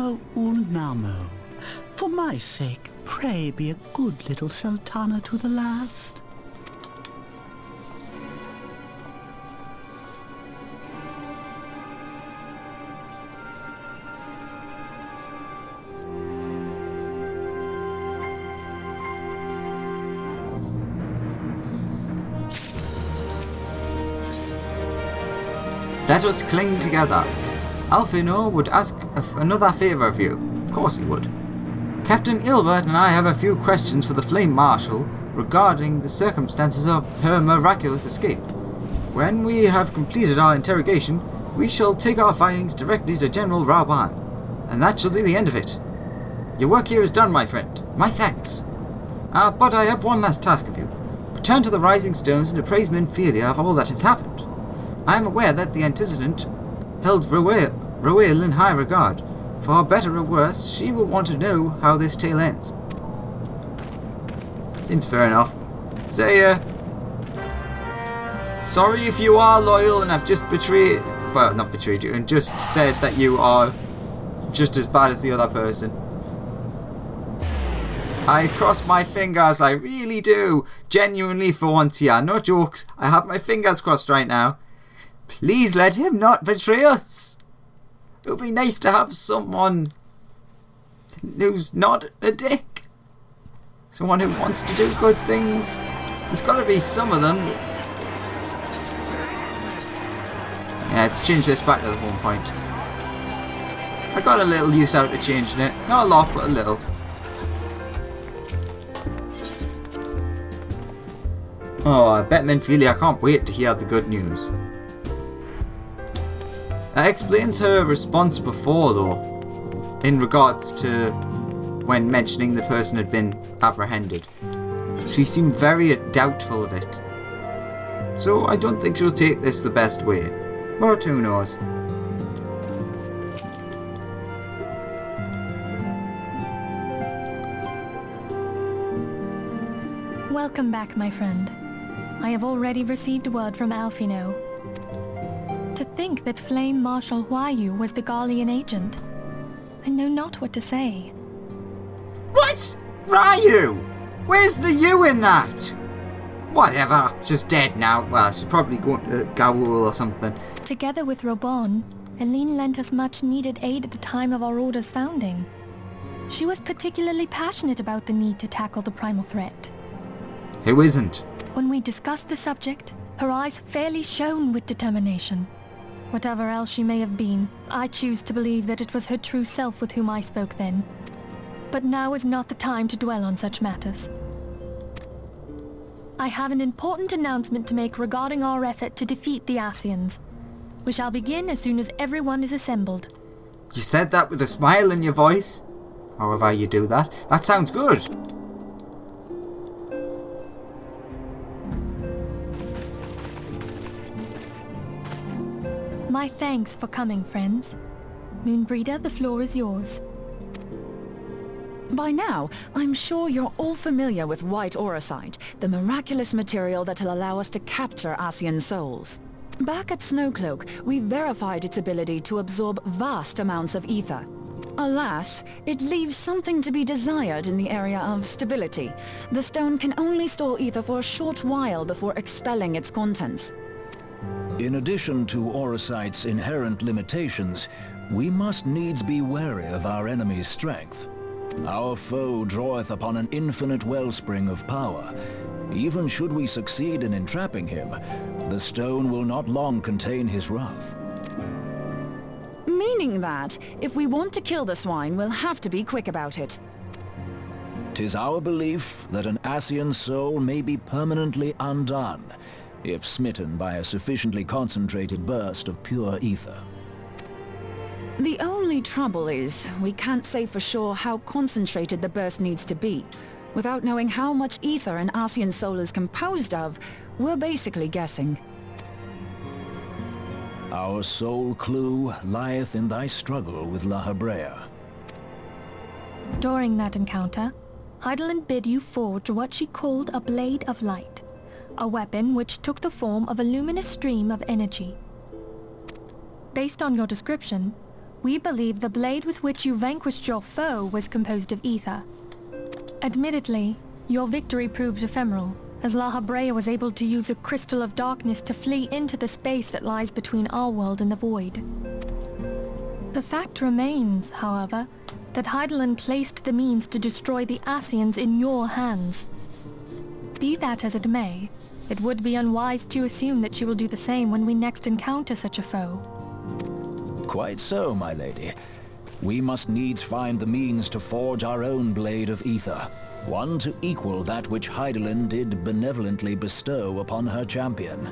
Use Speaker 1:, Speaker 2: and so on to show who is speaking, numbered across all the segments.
Speaker 1: Amo Ulnamo. For my sake, pray be a good little sultana to the last.
Speaker 2: Let us cling together. Alfino would ask another favour of you. Of course he would. Captain Ilbert and I have a few questions for the Flame Marshal regarding the circumstances of her miraculous escape. When we have completed our interrogation, we shall take our findings directly to General Raban, and that shall be the end of it. Your work here is done, my friend. My thanks. But I have one last task of you. Return to the Rising Stones and appraise Menphelia of all that has happened. I am aware that the antecedent held Roel in high regard. For better or worse, she will want to know how this tale ends. Seems fair enough. Say, sorry if you are loyal and I've just betrayed... Well, not betrayed you, and just said that you are just as bad as the other person. I cross my fingers, I really do. Genuinely for once here, no jokes. I have my fingers crossed right now. Please let him not betray us. It would be nice to have someone who's not a dick. Someone who wants to do good things. There's got to be some of them. Yeah, let's change this back to the 1 point. I got a little use out of changing it. Not a lot, but a little. Oh, I bet Menphelia can't wait to hear the good news. That explains her response before, though, in regards to when mentioning the person had been apprehended. She seemed very doubtful of it. So I don't think she'll take this the best way. But who knows?
Speaker 3: Welcome back, my friend. I have already received word from Alfino. To think that Flame Marshal Huayu was the Garlean agent. I know not what to say.
Speaker 2: What? Ryu? Where's the you in that? Whatever, she's dead now. Well, she's probably going to Gaul or something.
Speaker 3: Together with Robon, Helene lent us much needed aid at the time of our order's founding. She was particularly passionate about the need to tackle the primal threat.
Speaker 2: Who isn't?
Speaker 3: When we discussed the subject, her eyes fairly shone with determination. Whatever else she may have been, I choose to believe that it was her true self with whom I spoke then. But now is not the time to dwell on such matters. I have an important announcement to make regarding our effort to defeat the Asians. We shall begin as soon as everyone is assembled.
Speaker 2: You said that with a smile in your voice? However you do that. That sounds good.
Speaker 3: My thanks for coming, friends. Moonbreeder, the floor is yours.
Speaker 4: By now, I'm sure you're all familiar with white aurosite, the miraculous material that'll allow us to capture Asian souls. Back at Snowcloak, we verified its ability to absorb vast amounts of ether. Alas, it leaves something to be desired in the area of stability. The stone can only store ether for a short while before expelling its contents.
Speaker 5: In addition to aurosite's inherent limitations, we must needs be wary of our enemy's strength. Our foe draweth upon an infinite wellspring of power. Even should we succeed in entrapping him, the stone will not long contain his wrath.
Speaker 4: Meaning that, if we want to kill the swine, we'll have to be quick about it.
Speaker 5: 'Tis our belief that an Asian soul may be permanently undone, if smitten by a sufficiently concentrated burst of pure ether.
Speaker 4: The only trouble is, we can't say for sure how concentrated the burst needs to be. Without knowing how much ether an Asian soul is composed of, we're basically guessing.
Speaker 5: Our sole clue lieth in thy struggle with La Hebrea.
Speaker 3: During that encounter, Heidelin bid you forge what she called a Blade of Light, a weapon which took the form of a luminous stream of energy. Based on your description, We believe the blade with which you vanquished your foe was composed of ether. Admittedly, your victory proved ephemeral, as La Habrea was able to use a crystal of darkness to flee into the space that lies between our world and the void. The fact remains, however, that Hydaelyn placed the means to destroy the Ascians in your hands. Be that as it may, it would be unwise to assume that she will do the same when we next encounter such a foe.
Speaker 5: Quite so, my lady. We must needs find the means to forge our own blade of ether, one to equal that which Hydaelyn did benevolently bestow upon her champion.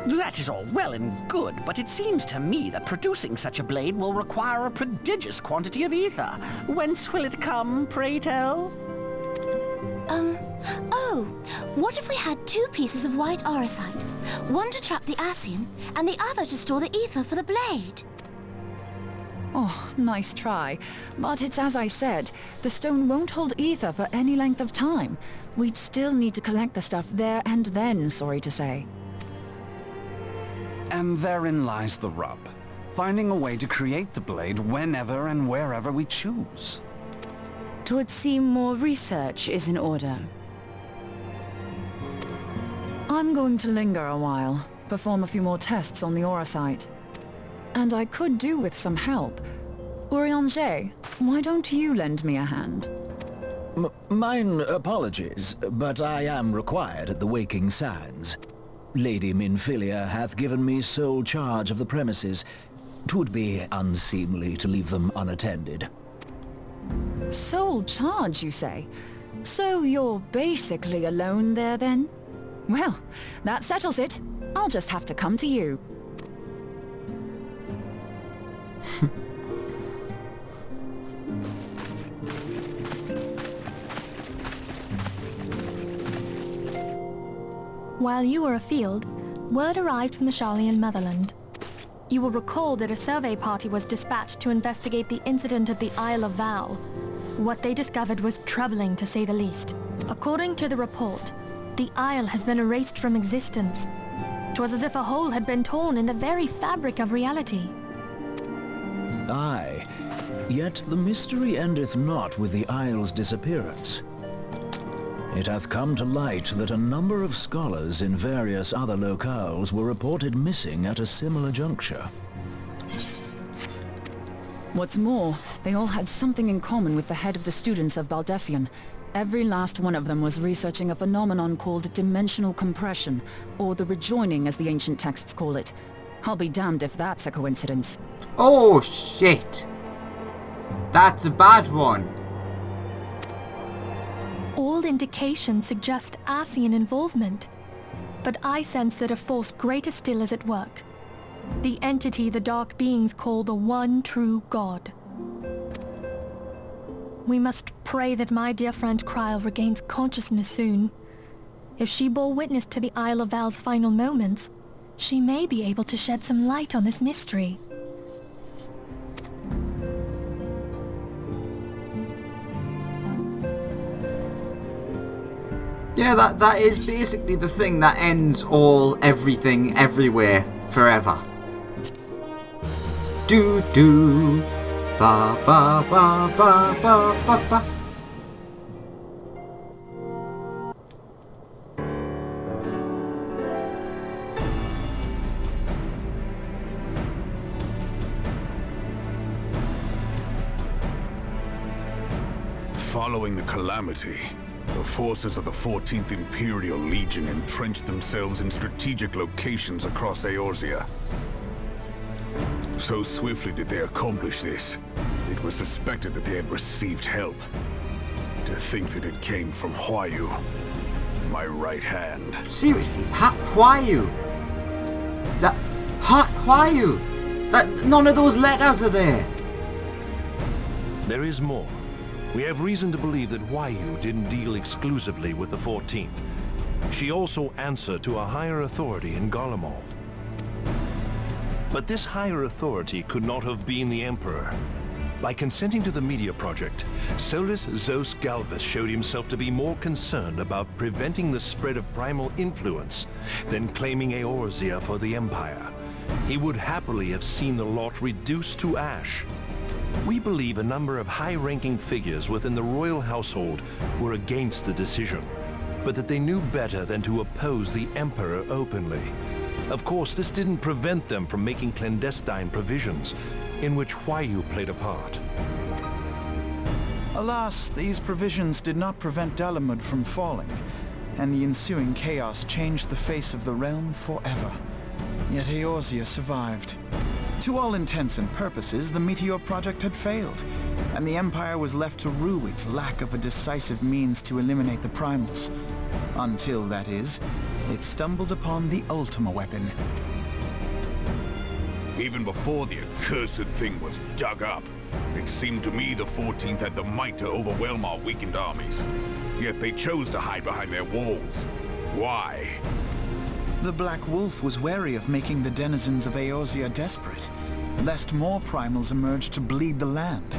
Speaker 6: That is all well and good, but it seems to me that producing such a blade will require a prodigious quantity of ether. Whence will it come, pray tell?
Speaker 7: Oh, what if we had 2 pieces of white orosite? One to trap the Ascian, and the other to store the ether for the blade.
Speaker 4: Oh, nice try. But it's as I said, the stone won't hold ether for any length of time. We'd still need to collect the stuff there and then, sorry to say.
Speaker 8: And therein lies the rub. Finding a way to create the blade whenever and wherever we choose.
Speaker 9: 'Twould seem more research is in order.
Speaker 4: I'm going to linger a while, perform a few more tests on the orosite. And I could do with some help. Eorzea, why don't you lend me a hand?
Speaker 5: Mine apologies, but I am required at the Waking Sands. Lady Minfilia hath given me sole charge of the premises. 'Twould be unseemly to leave them unattended.
Speaker 4: Sole charge, you say? So you're basically alone there, then? Well, that settles it. I'll just have to come to you.
Speaker 3: While you were afield, word arrived from the Sharlayan motherland. You will recall that a survey party was dispatched to investigate the incident at the Isle of Val. What they discovered was troubling, to say the least. According to the report, the isle has been erased from existence. 'Twas as if a hole had been torn in the very fabric of reality.
Speaker 5: Aye, yet the mystery endeth not with the isle's disappearance. It hath come to light that a number of scholars in various other locales were reported missing at a similar juncture.
Speaker 4: What's more, they all had something in common with the head of the students of Baldessian. Every last one of them was researching a phenomenon called dimensional compression, or the rejoining as the ancient texts call it. I'll be damned if that's a coincidence.
Speaker 2: Oh shit! That's a bad one.
Speaker 3: All indications suggest Ascian involvement, but I sense that a force greater still is at work. The entity the Dark Beings call the One True God. We must pray that my dear friend Kryl regains consciousness soon. If she bore witness to the Isle of Val's final moments, she may be able to shed some light on this mystery.
Speaker 2: Yeah, that is basically the thing that ends all, everything, everywhere, forever. Do do, ba ba ba ba ba ba ba.
Speaker 10: Following the calamity, the forces of the 14th Imperial Legion entrenched themselves in strategic locations across Eorzea. So swiftly did they accomplish this, it was suspected that they had received help. To think that it came from Huayu, my right hand.
Speaker 2: Seriously, Huayu? Huayu? None of those letters are there.
Speaker 11: There is more. We have reason to believe that Huayu didn't deal exclusively with the 14th. She also answered to a higher authority in Garlemald. But this higher authority could not have been the Emperor. By consenting to the media project, Solus Zos Galvus showed himself to be more concerned about preventing the spread of primal influence than claiming Eorzea for the Empire. he would happily have seen the lot reduced to ash. We believe a number of high-ranking figures within the royal household were against the decision, but that they knew better than to oppose the Emperor openly. Of course, this didn't prevent them from making clandestine provisions, in which Huayu played a part.
Speaker 12: Alas, these provisions did not prevent Dalamud from falling, and the ensuing chaos changed the face of the realm forever. Yet Eorzea survived. To all intents and purposes, the Meteor Project had failed, and the Empire was left to rue its lack of a decisive means to eliminate the Primals. Until, that is, it stumbled upon the Ultima weapon.
Speaker 10: Even before the accursed thing was dug up, it seemed to me the 14th had the might to overwhelm our weakened armies. Yet they chose to hide behind their walls. Why?
Speaker 12: The Black Wolf was wary of making the denizens of Eorzea desperate, lest more primals emerge to bleed the land.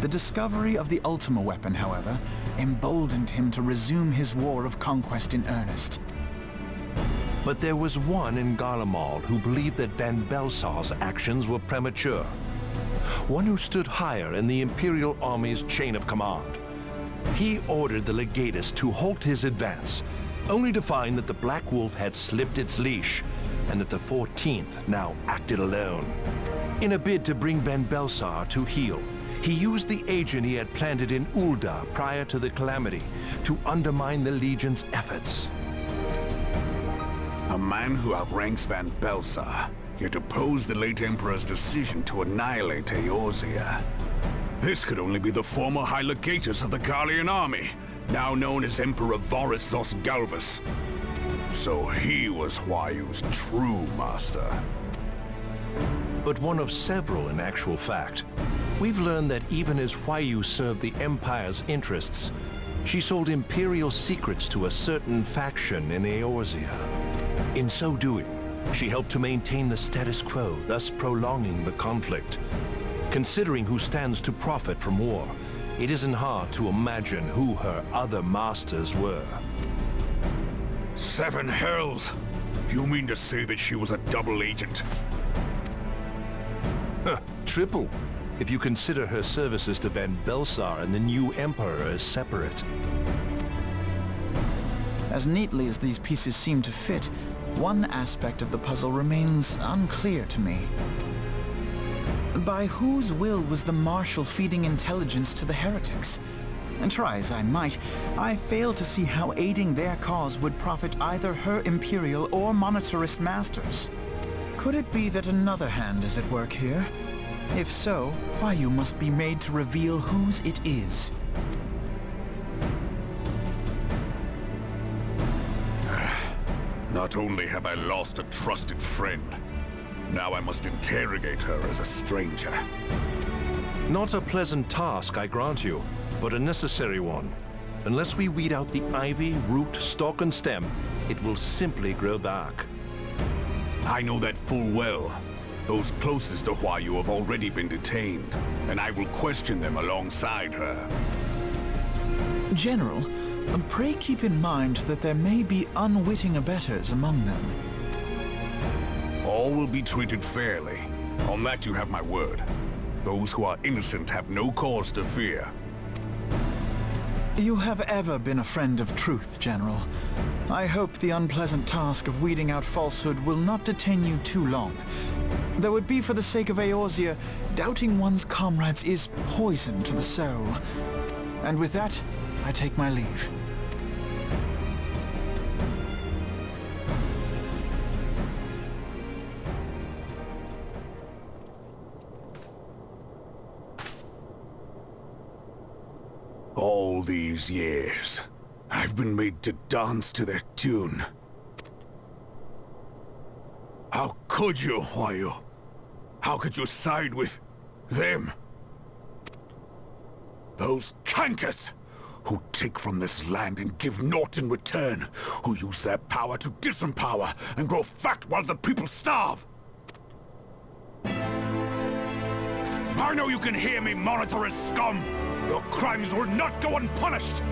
Speaker 12: The discovery of the Ultima weapon, however, emboldened him to resume his war of conquest in earnest.
Speaker 11: But there was one in Garlemald who believed that Van Belsar's actions were premature. One who stood higher in the Imperial Army's chain of command. He ordered the Legatus to halt his advance, only to find that the Black Wolf had slipped its leash, and that the 14th now acted alone. In a bid to bring Van Belsar to heel, he used the agent he had planted in Ul'dah prior to the Calamity to undermine the Legion's efforts.
Speaker 10: A man who outranks Van Belsar, yet opposed the late Emperor's decision to annihilate Eorzea. This could only be the former High Legatus of the Garlean army, now known as Emperor Varus Zos Galvus. So he was Huayu's true master.
Speaker 11: But one of several in actual fact. We've learned that even as Huayu served the Empire's interests, she sold Imperial secrets to a certain faction in Eorzea. In so doing, she helped to maintain the status quo, thus prolonging the conflict. Considering who stands to profit from war, it isn't hard to imagine who her other masters were.
Speaker 10: 7 hells! You mean to say that she was a double agent?
Speaker 11: Triple, if you consider her services to Van Belsar and the new Emperor as separate.
Speaker 12: As neatly as these pieces seem to fit, one aspect of the puzzle remains unclear to me. By whose will was the Marshal feeding intelligence to the heretics? And try as I might, I fail to see how aiding their cause would profit either her Imperial or Monetarist masters. Could it be that another hand is at work here? If so, Huayu must be made to reveal whose it is.
Speaker 10: Not only have I lost a trusted friend, now I must interrogate her as a stranger.
Speaker 11: Not a pleasant task, I grant you, but a necessary one. Unless we weed out the ivy, root, stalk, and stem, it will simply grow back.
Speaker 10: I know that full well. Those closest to Huayu have already been detained, and I will question them alongside her.
Speaker 12: General, pray keep in mind that there may be unwitting abettors among them.
Speaker 10: All will be treated fairly. On that you have my word. Those who are innocent have no cause to fear.
Speaker 12: You have ever been a friend of truth, General. I hope the unpleasant task of weeding out falsehood will not detain you too long. Though it be for the sake of Eorzea, doubting one's comrades is poison to the soul. And with that, I take my leave.
Speaker 10: All these years, I've been made to dance to their tune. How could you, Huayu? How could you side with them? Those cankers who take from this land and give naught in return, who use their power to disempower and grow fat while the people starve. I know you can hear me, Monetarist scum! Your crimes will not go unpunished!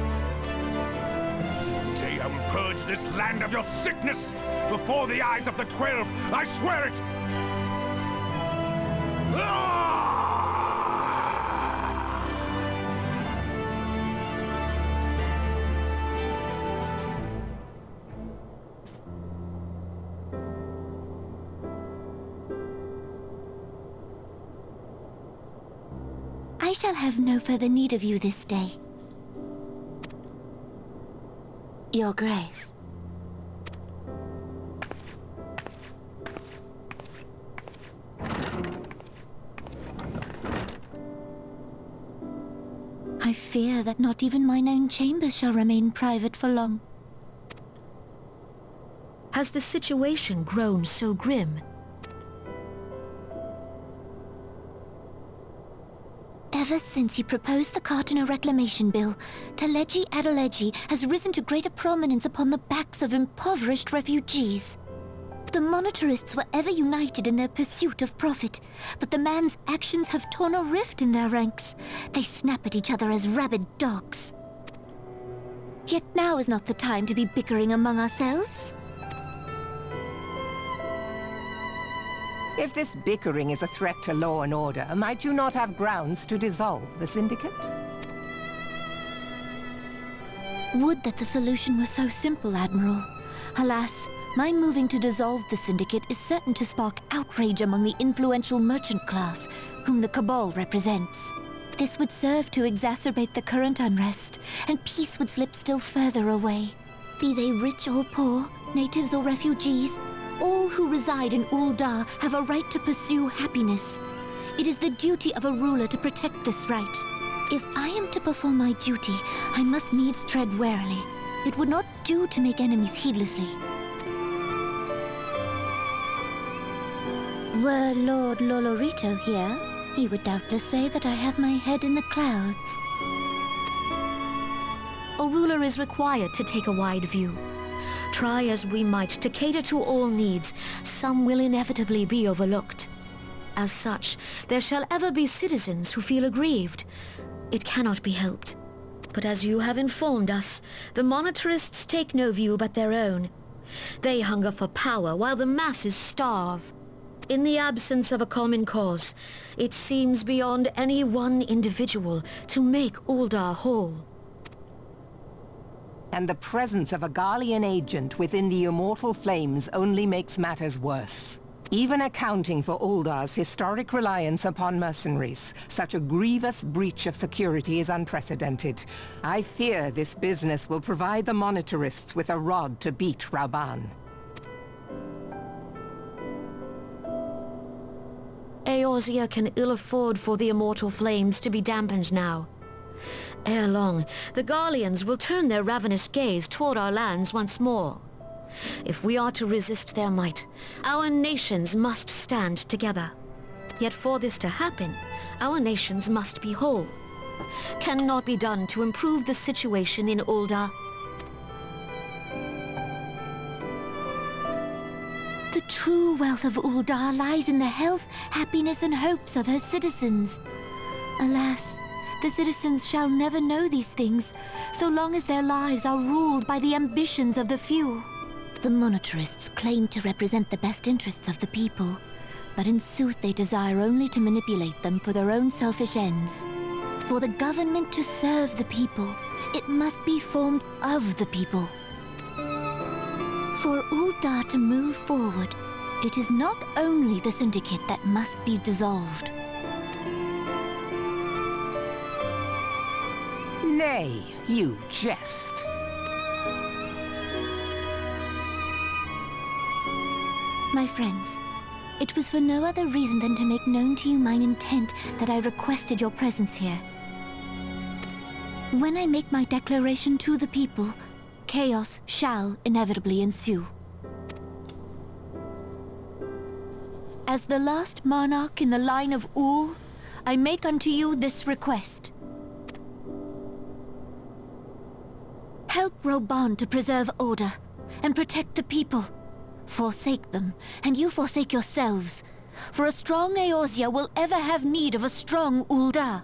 Speaker 10: day I will purge this land of your sickness before the eyes of the 12. I swear it!
Speaker 7: I shall have no further need of you this day. Your Grace. I fear that not even mine own chambers shall remain private for long.
Speaker 13: Has the situation grown so grim?
Speaker 7: Ever since he proposed the Cartano Reclamation Bill, Teleji Adeleji has risen to greater prominence upon the backs of impoverished refugees. The monetarists were ever united in their pursuit of profit, but the man's actions have torn a rift in their ranks. They snap at each other as rabid dogs. Yet now is not the time to be bickering among ourselves.
Speaker 14: If this bickering is a threat to law and order, might you not have grounds to dissolve the Syndicate?
Speaker 7: Would that the solution were so simple, Admiral. Alas, my moving to dissolve the Syndicate is certain to spark outrage among the influential merchant class, whom the Cabal represents. This would serve to exacerbate the current unrest, and peace would slip still further away. Be they rich or poor, natives or refugees, all who reside in Ul'dah have a right to pursue happiness. It is the duty of a ruler to protect this right. If I am to perform my duty, I must needs tread warily. It would not do to make enemies heedlessly. Were Lord Lolorito here, he would doubtless say that I have my head in the clouds.
Speaker 13: A ruler is required to take a wide view. Try as we might to cater to all needs, some will inevitably be overlooked. As such, there shall ever be citizens who feel aggrieved. It cannot be helped. But as you have informed us, the monetarists take no view but their own. They hunger for power while the masses starve. In the absence of a common cause, it seems beyond any one individual to make Ul'dah whole.
Speaker 14: And the presence of a Garlean agent within the Immortal Flames only makes matters worse. Even accounting for Ul'dah's historic reliance upon mercenaries, such a grievous breach of security is unprecedented. I fear this business will provide the monetarists with a rod to beat Rauban.
Speaker 13: Eorzea can ill afford for the Immortal Flames to be dampened now. Ere long, the Garleans will turn their ravenous gaze toward our lands once more. If we are to resist their might, our nations must stand together. Yet for this to happen, our nations must be whole. Cannot be done to improve the situation in Ul'dah.
Speaker 7: The true wealth of Ul'dah lies in the health, happiness, and hopes of her citizens. Alas, the citizens shall never know these things, so long as their lives are ruled by the ambitions of the few. The monetarists claim to represent the best interests of the people, but in sooth they desire only to manipulate them for their own selfish ends. For the government to serve the people, it must be formed of the people. For Ul'dah to move forward, it is not only the Syndicate that must be dissolved.
Speaker 14: Nay, you jest.
Speaker 7: My friends, it was for no other reason than to make known to you mine intent that I requested your presence here. When I make my declaration to the people, chaos shall inevitably ensue. As the last monarch in the line of Ul, I make unto you this request. Help Rauban to preserve order and protect the people. Forsake them, and you forsake yourselves. For a strong Eorzea will ever have need of a strong Ul'dah.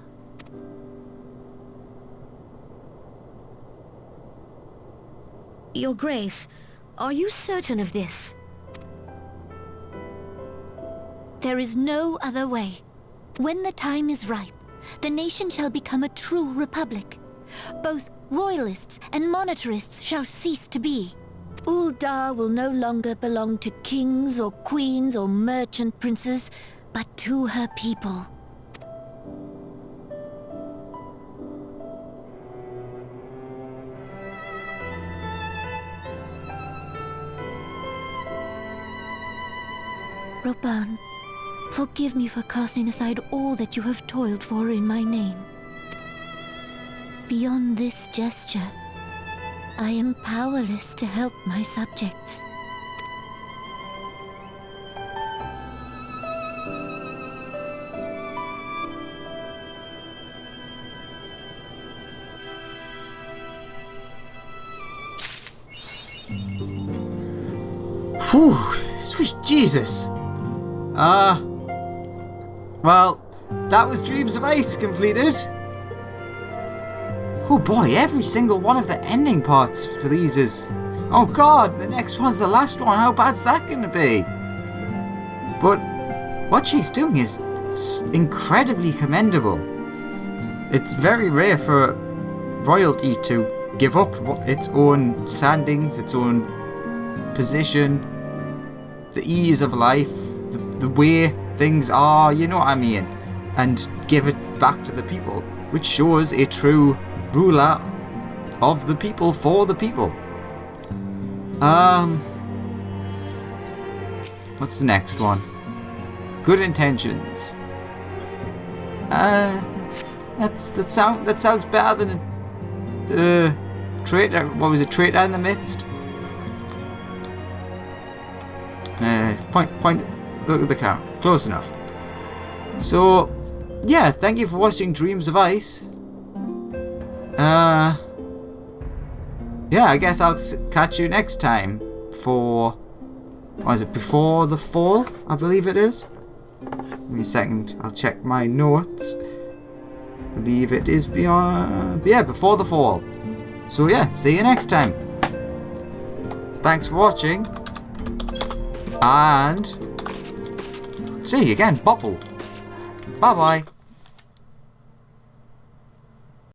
Speaker 13: Your Grace, are you certain of this?
Speaker 7: There is no other way. When the time is ripe, the nation shall become a true republic. Both royalists and monetarists shall cease to be. Uldar will no longer belong to kings or queens or merchant princes, but to her people. Roban, forgive me for casting aside all that you have toiled for in my name. Beyond this gesture, I am powerless to help my subjects.
Speaker 2: Whew, sweet Jesus. Well, that was Dreams of Ice completed. Oh boy, every single one of the ending parts for these is... Oh god, the next one's the last one. How bad's that going to be? But what she's doing is incredibly commendable. It's very rare for royalty to give up its own standings, its own position, the ease of life, the way things are, you know what I mean, and give it back to the people, which shows a true ruler of the people for the people. What's the next one? Good intentions. That sounds better than traitor. What was it? Traitor in the midst. Point. Look at the camera. Close enough. So, yeah. Thank you for watching Dreams of Ice. Yeah, I guess I'll catch you next time for, what is it, Before the Fall, I believe it is. Give me a second, I'll check my notes. I believe it is Before the Fall. So yeah, see you next time. Thanks for watching. And see you again, Bopple. Bye bye.